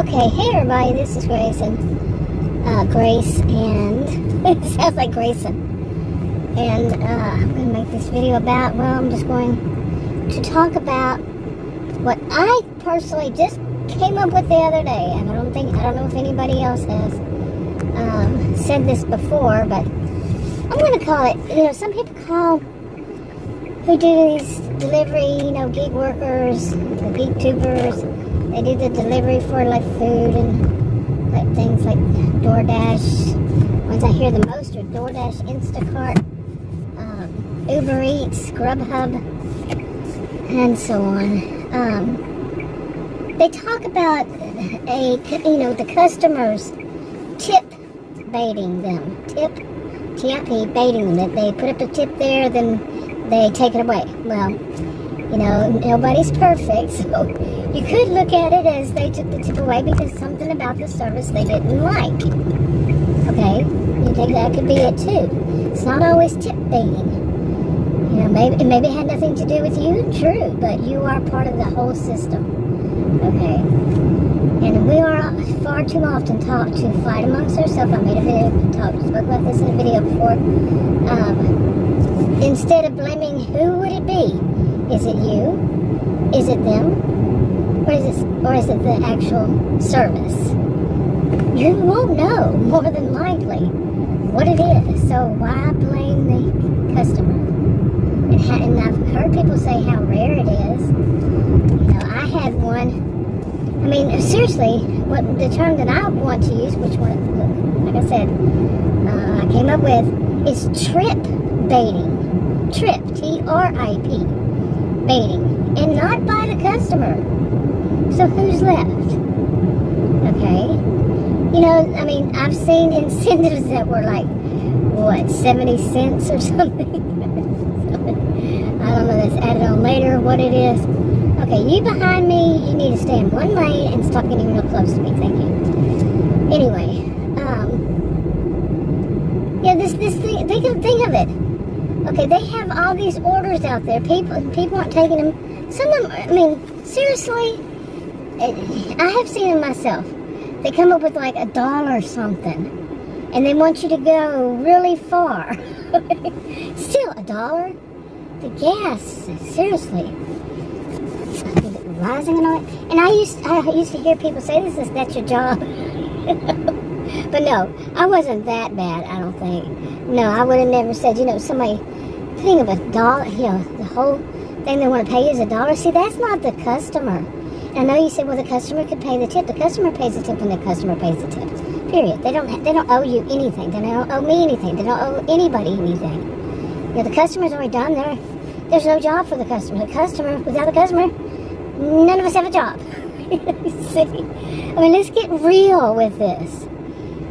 Okay, hey everybody, this is Grace and it sounds like Grayson. And I'm going to make this video about, I'm just going to talk about what I personally just came up with the other day. And I don't know if anybody else has said this before, but I'm going to call it, some people call who do these delivery, gig workers, the geek tubers. They do the delivery for like food and like things like DoorDash. Ones I hear the most are DoorDash, Instacart, Uber Eats, Grubhub, and so on. They talk about the customers tip baiting them, TIP baiting them. They put up a tip there, then they take it away. Well, nobody's perfect, so you could look at it as they took the tip away because something about the service they didn't like. Okay, you think that could be it too. It's not always tip baiting. Maybe it had nothing to do with you, true, but you are part of the whole system. Okay, and we are far too often taught to fight amongst ourselves. I made a video, spoke about this in a video before. Instead of blaming, who would it be? Is it you? Is it them? Or is it the actual service? You won't know, more than likely, what it is. So why blame the customer? And I've heard people say how rare it is. I had one. Seriously, what the term that I want to use, which one, like I said, I came up with, is trip baiting. Trip, T-R-I-P, baiting, and not by the customer. So who's left? Okay. I've seen incentives that were like, 70 cents or something. I don't know, that's added on later, what it is. Okay, you behind me, you need to stay in one lane and stop getting real close to me, thank you. Anyway, this thing, think of it. Okay, they have all these orders out there. People aren't taking them. Some of them, seriously, I have seen them myself. They come up with like $1 something, and they want you to go really far. Still $1. The gas, seriously. Rising and all that. And I used to hear people say, that's your job. But no, I wasn't that bad, I don't think. No, I would have never said, somebody, think of $1, the whole thing they want to pay you is $1. See, that's not the customer. And I know you say, well, the customer could pay the tip. The customer pays the tip when the customer pays the tip. Period. They don't owe you anything. They don't owe me anything. They don't owe anybody anything. The customer's already done there. There's no job for the customer. Without the customer, none of us have a job. See? Let's get real with this.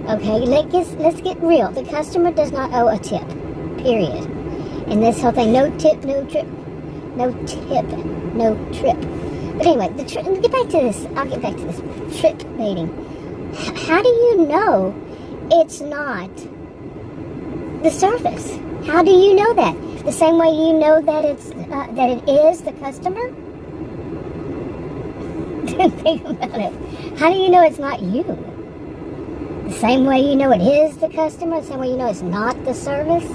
Okay, let's get real. The customer does not owe a tip. Period. And this whole thing, no tip, no trip. No tip, no trip. But anyway, get back to this. I'll get back to this trip baiting. How do you know it's not the service? How do you know that? The same way you know that it is the customer? Think about it. How do you know it's not you? The same way you know it is the customer, the same way you know it's not the service?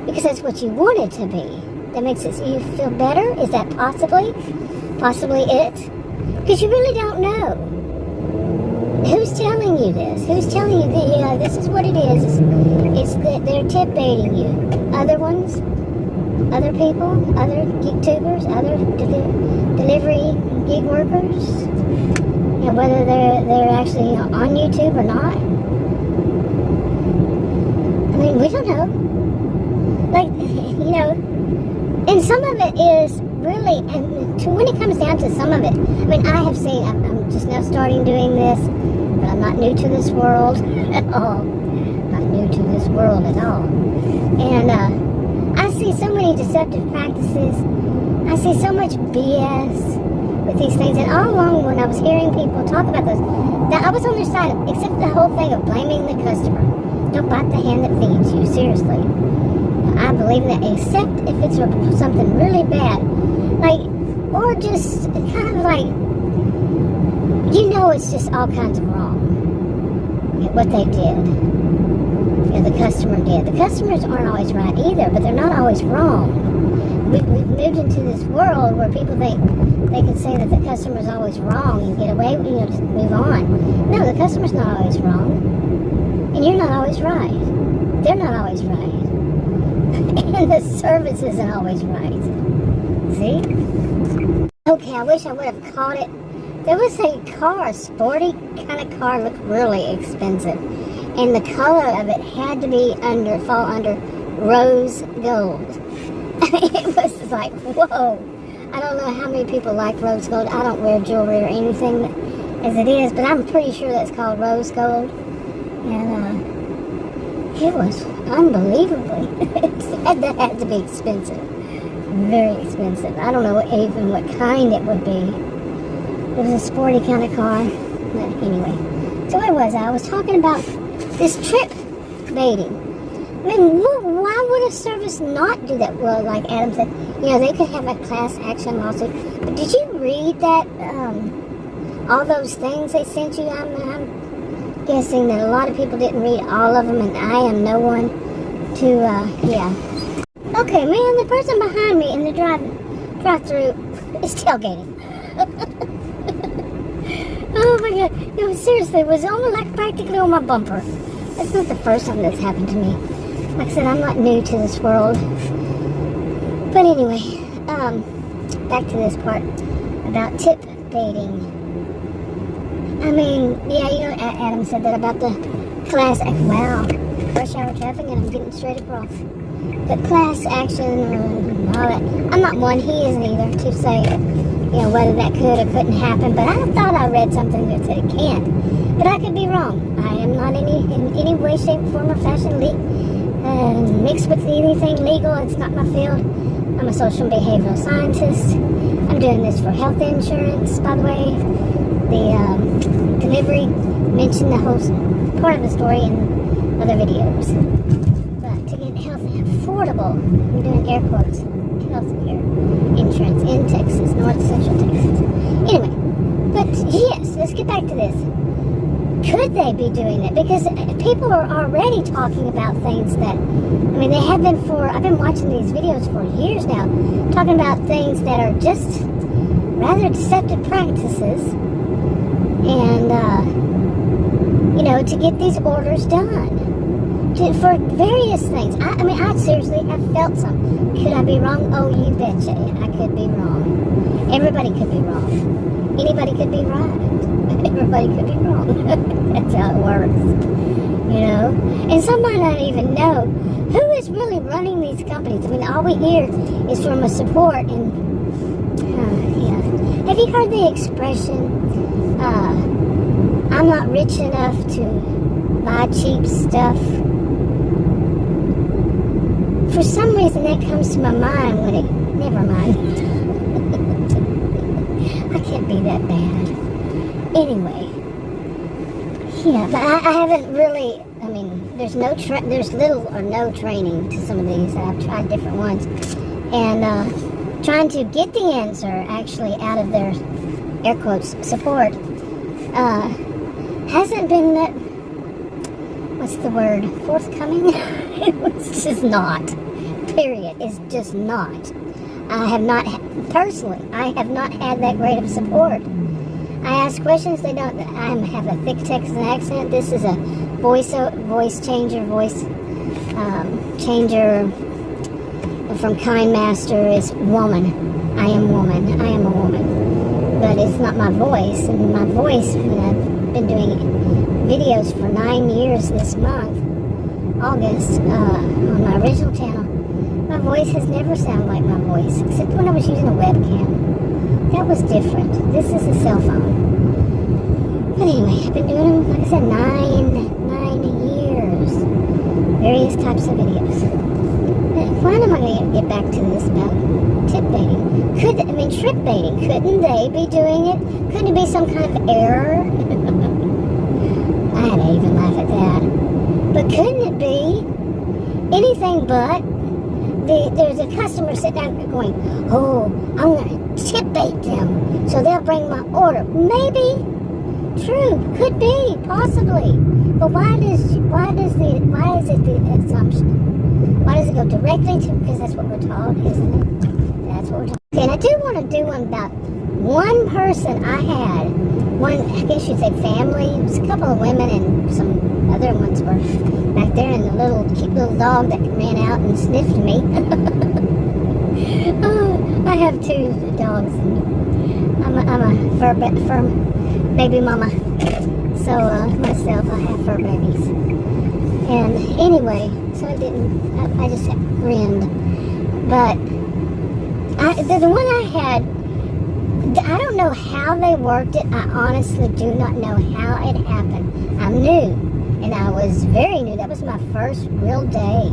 Because that's what you want it to be. That makes you feel better? Is that possibly it? Because you really don't know. Who's telling you this? Who's telling you that, this is what it is? It's that they're tip baiting you. Other ones? Other people? Other geek tubers? Other delivery gig workers? Whether they're actually on YouTube or not? We don't know. And some of it is really, and when it comes down to some of it, I have seen, I'm just now starting doing this, but I'm not new to this world at all. Not new to this world at all. And I see so many deceptive practices. I see so much BS with these things. And all along when I was hearing people talk about this, that I was on their side, except the whole thing of blaming the customer. Don't bite the hand that feeds you, seriously. I believe that, except if it's something really bad, or just kind of you know it's just all kinds of wrong. What they did. The customer did. The customers aren't always right either, but they're not always wrong. We've moved into this world where people think they can say that the customer's always wrong and get away with, just move on. No, the customer's not always wrong. And you're not always right. They're not always right. And the service isn't always right. See? Okay, I wish I would have caught it. There was a car, a sporty kind of car, looked really expensive. And the color of it had to be fall under rose gold. It was like, whoa. I don't know how many people like rose gold. I don't wear jewelry or anything as it is, but I'm pretty sure that's called rose gold. And it was unbelievably, that had to be expensive. Very expensive. I don't know even what kind it would be. It was a sporty kind of car. But anyway, so where was I? I was talking about this trip baiting. I mean, why would a service not do that? Well, like Adam said, they could have a class action lawsuit. But did you read that, all those things they sent you? I'm guessing that a lot of people didn't read all of them, and I am no one to, Okay, man, the person behind me in the drive-through is tailgating. Oh my God, seriously, it was almost like practically on my bumper. That's not the first time that's happened to me. Like I said, I'm not new to this world. But anyway, back to this part about tip baiting. I mean, Adam said that about the class action. Wow, rush hour traffic, and I'm getting straight across. The class action and all that. I'm not one, he isn't either, to say, whether that could or couldn't happen. But I thought I read something that said it can't. But I could be wrong. I am not in any way, shape, form, or fashion mixed with anything legal. It's not my field. I'm a social and behavioral scientist. I'm doing this for health insurance, by the way. The delivery mentioned the whole part of the story in other videos. But to get health affordable, I'm doing air quotes, healthcare insurance in Texas, North Central Texas. Anyway, but yes, let's get back to this. Could they be doing that? Because people are already talking about things that, they have been I've been watching these videos for years now, talking about things that are just rather deceptive practices, and, to get these orders done. For various things. I seriously have felt some. Could I be wrong? Oh, you betcha. I could be wrong. Everybody could be wrong. Anybody could be right. Everybody could be wrong. That's how it works. And some might not even know who is really running these companies. All we hear is from a support and, Have you heard the expression, I'm not rich enough to buy cheap stuff? For some reason that comes to my mind never mind. I can't be that bad. Anyway, but I haven't really, there's little or no training to some of these. I've tried different ones. And trying to get the answer actually out of their, air quotes, support, hasn't been that, what's the word, forthcoming? It's just not. Period. It's just not. I have not had that great of support. I ask questions, they don't. I have a thick Texan accent. This is a voice changer from Kind Master is woman. I am woman. I am a woman. But it's not my voice. And my voice, when I've been doing videos for 9 years this month, August, on my original channel, my voice has never sounded like my voice, except when I was using a webcam. That was different. This is a cell phone. But anyway, I've been doing them, like I said, 9 years. Various types of videos. Why am I going to get back to this about tip baiting? Trip baiting. Couldn't they be doing it? Couldn't it be some kind of error? I had to even laugh at that. But couldn't it be anything but? There's a customer sitting down going, oh, I'm going to tip bait them so they'll bring my order. Maybe. True, could be, possibly. But why is it the assumption? Why does it go directly to, because that's what we're taught, isn't it? That's what we're taught. Okay, and I do want to do one about one person I had, I guess you'd say family. It was a couple of women and some other ones were back there, and the cute little dog that ran out and sniffed me. Oh, I have 2 dogs. I'm a fur baby mama. So myself, I have fur babies. And anyway, so I just grinned. But the one I had, I don't know how they worked it. I honestly do not know how it happened. I'm new, and I was very new. That was my first real day,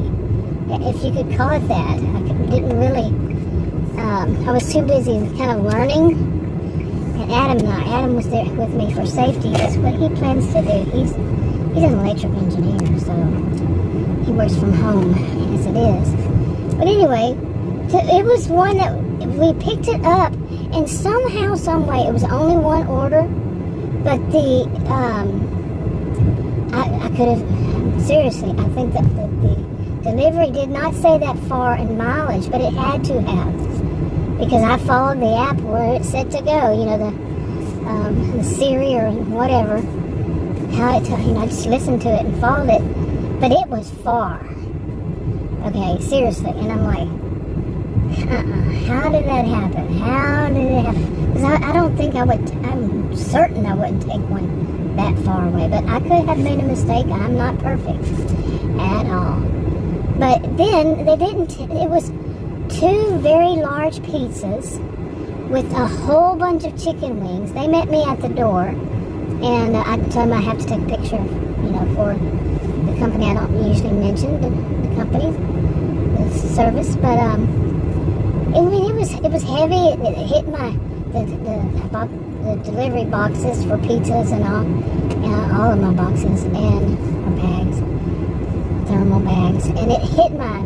if you could call it that. Didn't really, I was too busy kind of learning. And Adam was there with me for safety. That's what he plans to do. He's an electrical engineer, so he works from home as it is. But anyway, it was one that we picked it up, and somehow, some way, it was only one order. But I could have, seriously, I think that the delivery did not say that far in mileage, but it had to have. Because I followed the app where it said to go, the Siri or whatever, how it, I just listened to it and followed it, but it was far. Okay, seriously, and I'm like, how did that happen? How did it happen? Because I don't think I'm certain I wouldn't take one that far away, but I could have made a mistake. I'm not perfect at all. But then they didn't, it was 2 very large pizzas with a whole bunch of chicken wings. They met me at the door, and I told them I have to take a picture, for the company. I don't usually mention the company, the service, but it was heavy. It hit the delivery boxes for pizzas and all of my boxes and my bags, thermal bags, and it hit my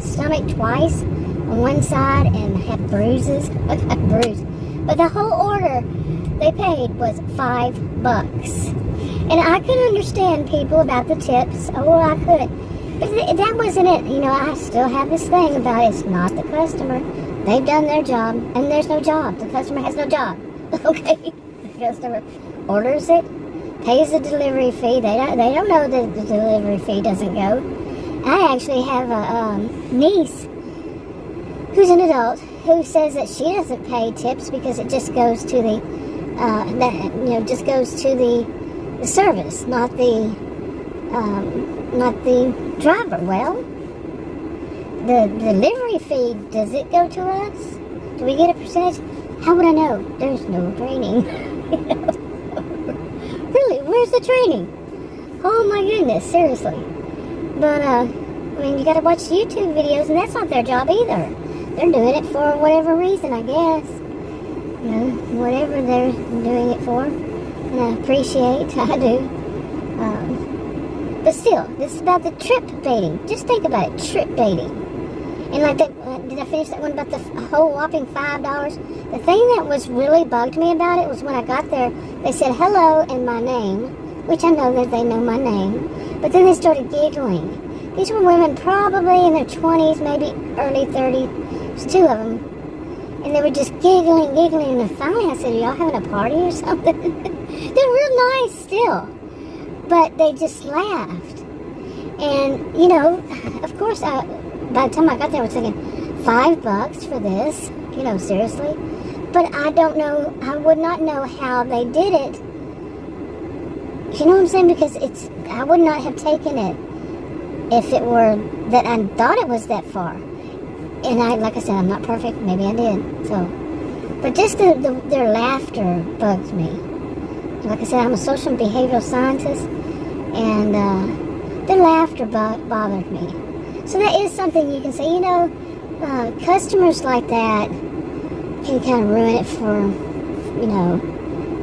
stomach twice on one side, and I had bruises. I got bruised. But the whole order they paid was $5. And I could understand people about the tips. Oh, I could. But that wasn't it. I still have this thing about it's not the customer. They've done their job, and there's no job. The customer has no job. Okay? The customer orders it, pays the delivery fee. They don't know that the delivery fee doesn't go. I actually have a niece who's an adult who says that she doesn't pay tips because it just goes to the the service, not the driver. Well, the delivery fee, does it go to us? Do we get a percentage? How would I know? There's no training. Really, where's the training? Oh my goodness, seriously. But you gotta watch YouTube videos, and that's not their job either. They're doing it for whatever reason, I guess. Whatever they're doing it for. And I appreciate, I do. But still, this is about the trip baiting. Just think about it, trip baiting. And like that, did I finish that one about the whole whopping $5? The thing that was really bugged me about it was when I got there, they said hello and my name, which I know that they know my name. But then they started giggling. These were women probably in their 20s, maybe early 30s. There's 2 of them. And they were just giggling. And then finally I said, are y'all having a party or something? They're real nice still. But they just laughed. And, of course, by the time I got there, I was thinking, $5 for this? Seriously? But I don't know, I would not know how they did it. You know what I'm saying? Because I would not have taken it if it were that I thought it was that far. And like I said, I'm not perfect. Maybe I did. So, but just their laughter bugs me. Like I said, I'm a social and behavioral scientist, and their laughter bothered me. So that is something you can say. Customers like that can kind of ruin it for,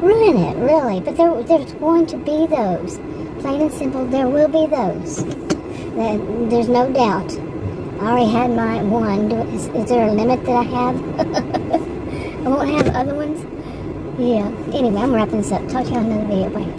ruin it really. But there's going to be those. Plain and simple, there will be those. There's no doubt. I already had my one. Is there a limit that I have? I won't have other ones. Yeah. Anyway, I'm wrapping this up. Talk to you on another video. Bye.